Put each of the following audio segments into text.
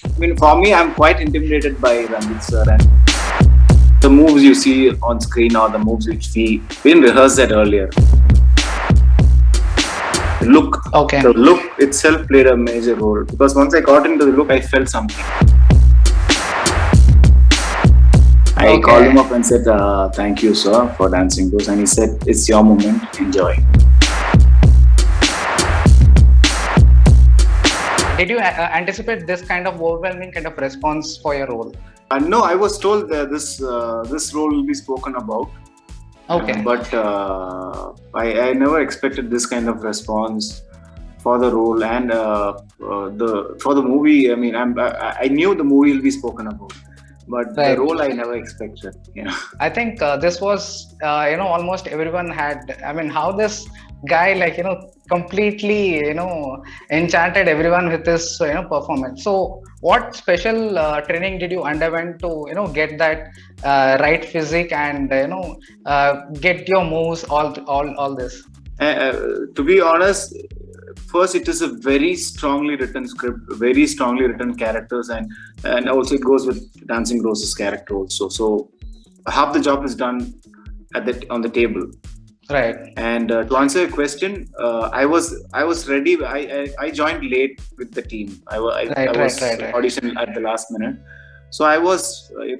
I mean, for me, I'm quite intimidated by Ranjit sir, and the moves you see on screen or the moves which we didn't rehearse that earlier. Look, Okay. the look itself played a major role because once I got into the look, I felt something. I called him Okay. up and said, "Thank you, sir, for dancing those," and he said, "It's your moment. Enjoy." Did you anticipate this kind of overwhelming kind of response for your role? No, I was told that this role will be spoken about. Okay. I never expected this kind of response for the role and the for the movie. I mean, I knew the movie will be spoken about, but the Right. role I never expected. Yeah. I think this was, almost everyone had. I mean, how this guy, completely, enchanted everyone with his, performance. So, what special training did you underwent to, get that right physique and, get your moves, all this? To be honest, first it is a very strongly written script, very strongly written characters, and also it goes with Dancing Rose's character also. So half the job is done at the on the table. Right. And to answer your question, I was ready. I joined late with the team. I Right. was Right. Right. Right. auditioned at the last minute, so I was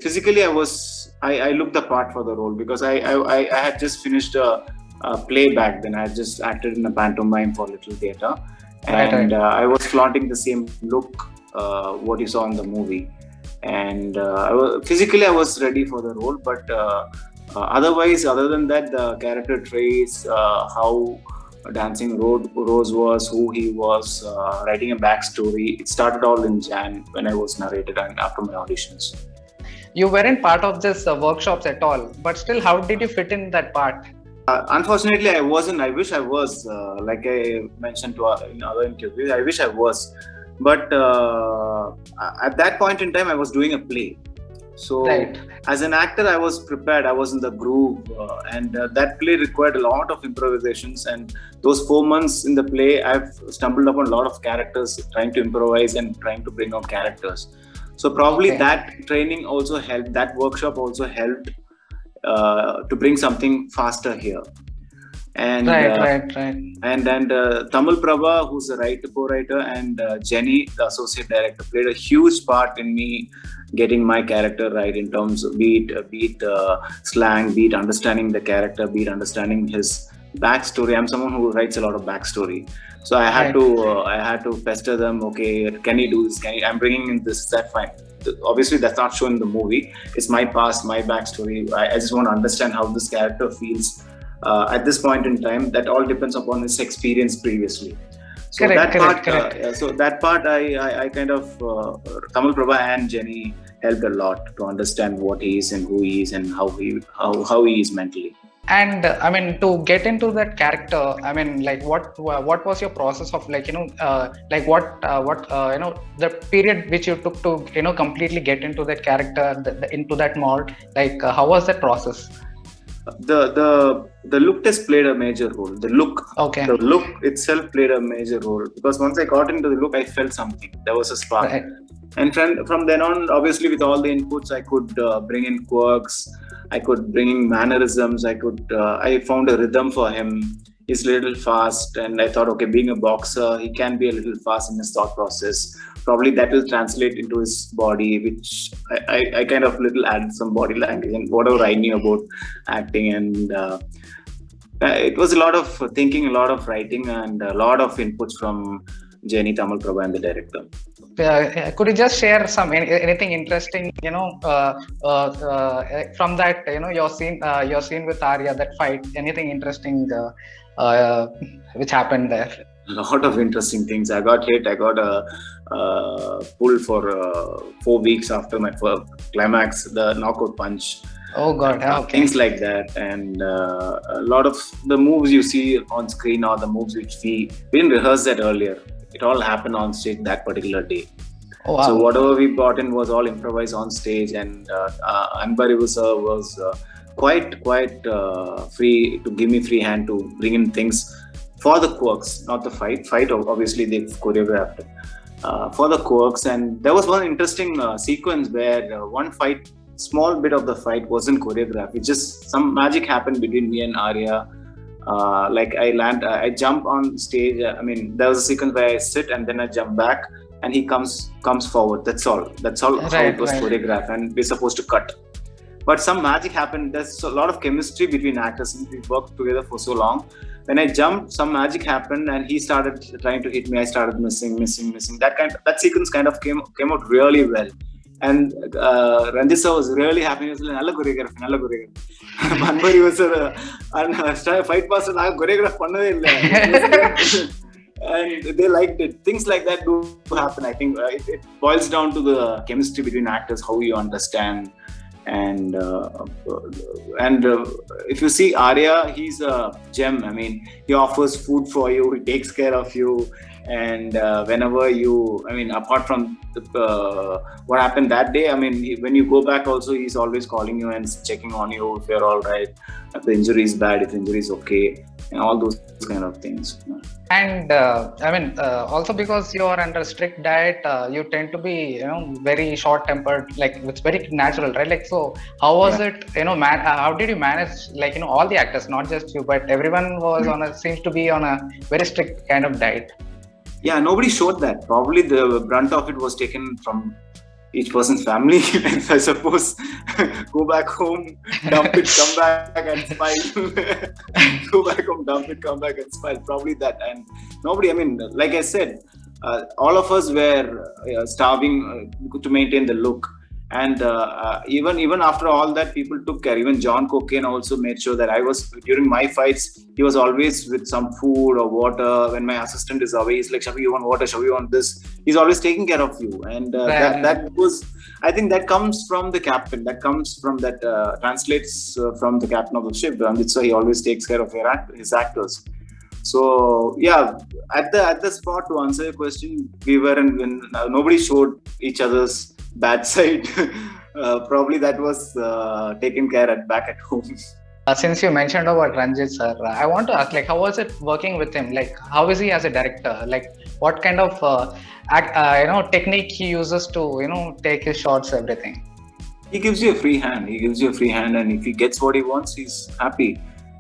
physically I looked the part for the role because I had just finished a play back then. I had just acted in a pantomime for Little Theatre, Right. and Right. I was flaunting the same look what you saw in the movie, and physically I was ready for the role, but. Otherwise, other than that, the character traits, how Dancing Rose was, who he was, writing a backstory. It started all in Jan when I was narrated and after my auditions. You weren't part of this workshops at all, but still, how did you fit in that part? Unfortunately, I wasn't. I wish I was. Like I mentioned in other interviews, I wish I was. But at that point in time, I was doing a play. So, Right. as an actor, I was prepared. I was in the groove, and that play required a lot of improvisations. And those 4 months in the play, I've stumbled upon a lot of characters, trying to improvise and trying to bring out characters. So probably Okay. that training also helped. That workshop also helped to bring something faster here. And Right. Right. Right. Tamil Prabha, who's the co-writer, and Jenny, the associate director, played a huge part in me getting my character right in terms of beat slang, beat understanding the character, beat understanding his backstory. I'm someone who writes a lot of backstory, so Right. I had to pester them. Okay, can you do this? I'm bringing in this. That fine. Obviously, that's not shown in the movie. It's my past, my backstory. I just want to understand how this character feels at this point in time. That all depends upon his experience previously. So Correct. that Correct. part, Correct. I kind of Kamal Prabha and Jenny helped a lot to understand what he is and who he is and how he is mentally. And I mean, to get into that character, I mean, like, what was your process of, like what the period which you took to completely get into that character, into that mold? Like, how was that process? The look test played a major role. Okay. The look itself played a major role because once I got into the look, I felt something. There was a spark, Right. and from then on, obviously, with all the inputs, I could bring in quirks. I could bring in mannerisms. I found a rhythm for him. He's a little fast, and I thought, okay, being a boxer, he can be a little fast in his thought process. Probably that will translate into his body, which I kind of little added some body language and whatever I knew about acting, and it was a lot of thinking, a lot of writing, and a lot of inputs from Jenny, Tamal Prabha, and the director. Could you just share anything interesting, from that, your scene with Arya, that fight? Anything interesting, which happened there? A lot of interesting things. I got hit. I got a pull for 4 weeks after my climax, the knockout punch. Oh God. Okay. Things like that, and a lot of the moves you see on screen are the moves which we didn't rehearse that earlier. It all happened on stage that particular day. Oh, wow. So whatever we brought in was all improvised on stage, and Anbari sir was quite free to give me free hand to bring in things for the quirks, not the fight. Fight, obviously, they've choreographed it. for the quirks. And there was one interesting sequence where one fight, small bit of the fight wasn't choreographed. It just some magic happened between me and Arya. Like I jump on stage. I mean, there was a sequence where I sit and then I jump back, and he comes forward. That's all. That's all how it Right, was right. choreographed, and we're supposed to cut. But some magic happened. There's a lot of chemistry between actors, and we worked together for so long. When I jumped, some magic happened, and he started trying to hit me. I started missing. That sequence kind of came out really well. And Ranjit sir was really happy. He was like, "Nalla choreography, nalla choreography." Manbari was fight master. I choreograph பண்ணவே இல்ல. And they liked it. Things like that do happen. I think it boils down to the chemistry between actors, how you understand. And if you see Arya, he's a gem. I mean, he offers food for you, he takes care of you, and whenever you, I mean, apart from what happened that day, I mean, when you go back also, he's always calling you and checking on you if you're all right, if the injury is bad, if the injury is okay, and all those kind of things. And I mean, also because you are under strict diet, you tend to be, very short-tempered. Like it's very natural, right? Like, so how was it? How did you manage? Like, all the actors, not just you, but everyone was seems to be on a very strict kind of diet. Yeah, nobody showed that. Probably the brunt of it was taken from each person's family. I suppose. Go back home, dump it, come back and smile. Go back home, dump it, come back and smile. Probably that. And nobody, I mean, like I said, all of us were starving to maintain the look. And even after all that, people took care. Even John Cocaine also made sure that I was, during my fights, he was always with some food or water. When my assistant is away, he's like, Shabeer, you want water? Shabeer, you want this? He's always taking care of you. And that was, I think that comes from the captain. That comes from that, translates from the captain of the ship. And so he always takes care of his actors. So yeah, at the spot, to answer your question, we were when nobody showed each other's bad side. Probably that was taken care at back at home. Since you mentioned about Ranjit sir, I want to ask, like, how was it working with him? Like, how is he as a director? Like, what kind of technique he uses to take his shots, everything? He gives you a free hand. And if he gets what he wants, he's happy.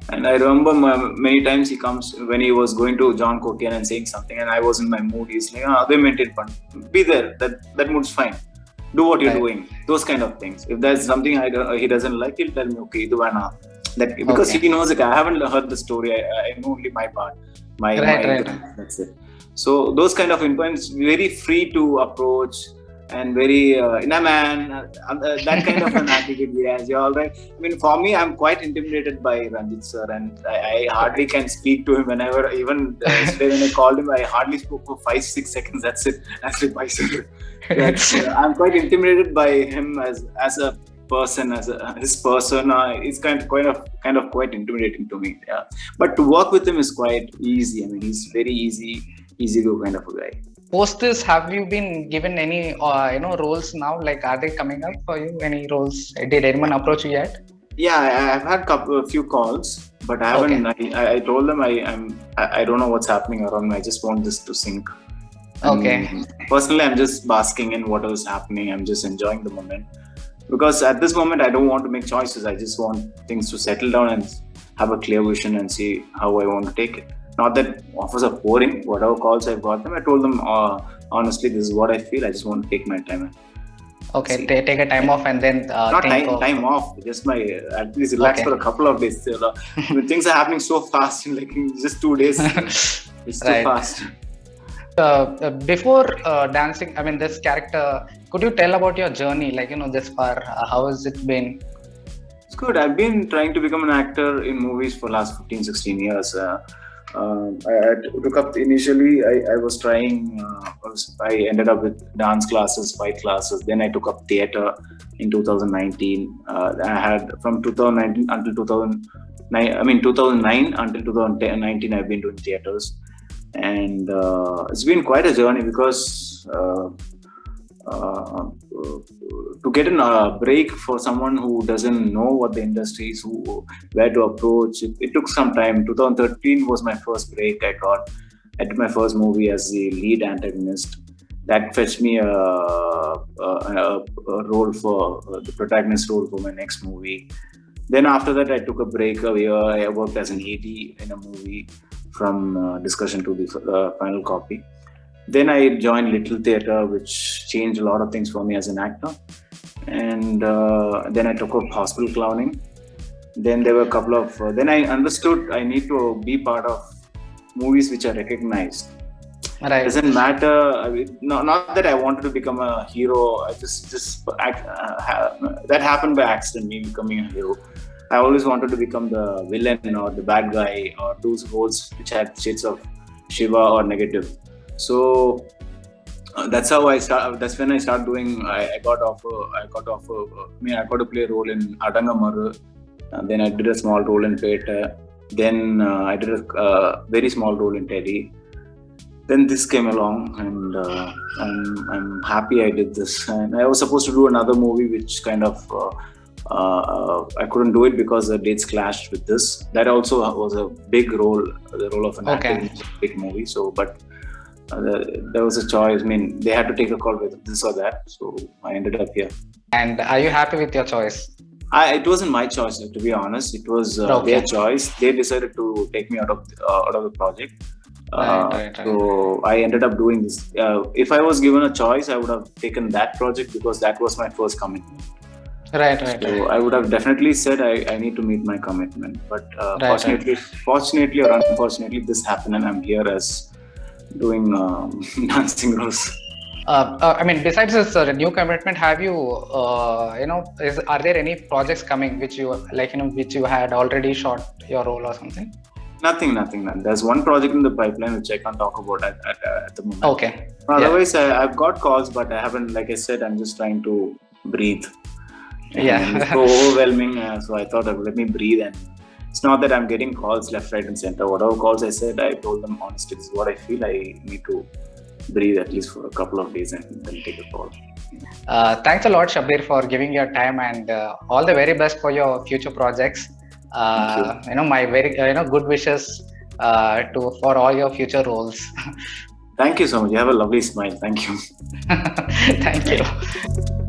And I remember many times he comes when he was going to John Cocaine and saying something, and I was in my mood. He's like, they maintain fun. Be there. That mood's fine. Do what you're doing. Those kind of things. If there's something he doesn't like, he'll tell me, okay, do I because he knows it. I haven't heard the story. I know only my part. Right. That's it. So those kind of influence, very free to approach. And very that kind of an attitude he has. You're all right. I mean, for me, I'm quite intimidated by Ranjit sir, and I hardly can speak to him. Whenever, even yesterday when I called him, I hardly spoke for 5-6 seconds. That's it. That's it. I'm quite intimidated by him as a person, his persona. It's kind of quite intimidating to me. Yeah, but to work with him is quite easy. I mean, he's very easy go kind of a guy. Post this, have you been given any roles now? Like, are they coming up for you? Any roles? Did anyone approach you yet? Yeah, I've had a few calls, but I haven't. Okay. I told them I don't know what's happening around me. I just want this to sink. Okay. Personally, I'm just basking in what is happening. I'm just enjoying the moment, because at this moment I don't want to make choices. I just want things to settle down and have a clear vision and see how I want to take it. Not that offers are pouring. Whatever calls I've got them, I told them honestly, this is what I feel. I just want to take my time. Okay, take a time off and then not time off. Just at least relax for a couple of days. When things are happening so fast, in just 2 days, it's too fast. Before dancing, I mean, this character, could you tell about your journey? Like, this far, how has it been? It's good. I've been trying to become an actor in movies for the last 15-16 years. I took up initially. I was trying. I ended up with dance classes, fight classes. Then I took up theatre in 2019. I had from 2019 until 2009. I mean 2009 until 2019. I've been doing theatres, and it's been quite a journey because to get a break for someone who doesn't know what the industry is, where to approach, it took some time. 2013 was my first break I got. I did my first movie as the lead antagonist, that fetched me a role for the protagonist role for my next movie. Then after that, I took a break a year. I worked as an AD in a movie from discussion to the final copy. Then I joined Little Theatre, which changed a lot of things for me as an actor. And then I took up hospital clowning. Then there were a couple of. Then I understood I need to be part of movies which are recognized. Right. It doesn't matter. I mean, not that I wanted to become a hero. I that happened by accident. Me becoming a hero. I always wanted to become the villain or the bad guy or those roles which had shades of Shiva or negative. So that's how I start. That's when I started doing. I got offer. I got to play a role in Adangamaru. Then I did a small role in Peta. Then I did a very small role in Teddy. Then this came along, and I'm happy I did this. And I was supposed to do another movie, which kind of I couldn't do it because the dates clashed with this. That also was a big role, the role of an actor in a big movie. So, but there was a choice. I mean, they had to take a call with this or that. So I ended up here. And are you happy with your choice? It wasn't my choice, to be honest. It was their choice. They decided to take me out of the project. Right. So I ended up doing this. If I was given a choice, I would have taken that project because that was my first commitment. Right. So I would have definitely said I need to meet my commitment. But fortunately or unfortunately, this happened, and I'm here as doing Dancing Rose. I mean, besides this new commitment, have you, are there any projects coming which you which you had already shot your role or something? Nothing. There's one project in the pipeline which I can't talk about at the moment. Okay. Otherwise, I've got calls, but I haven't. Like I said, I'm just trying to breathe. And it's so overwhelming. So I thought, let me breathe. And it's not that I'm getting calls left, right, and center. Whatever calls I said, I told them honestly, this is what I feel. I need to breathe at least for a couple of days and then take a call. Thanks a lot, Shabeer, for giving your time, and all the very best for your future projects. My very good wishes for all your future roles. Thank you so much. You have a lovely smile. Thank you. Thank you.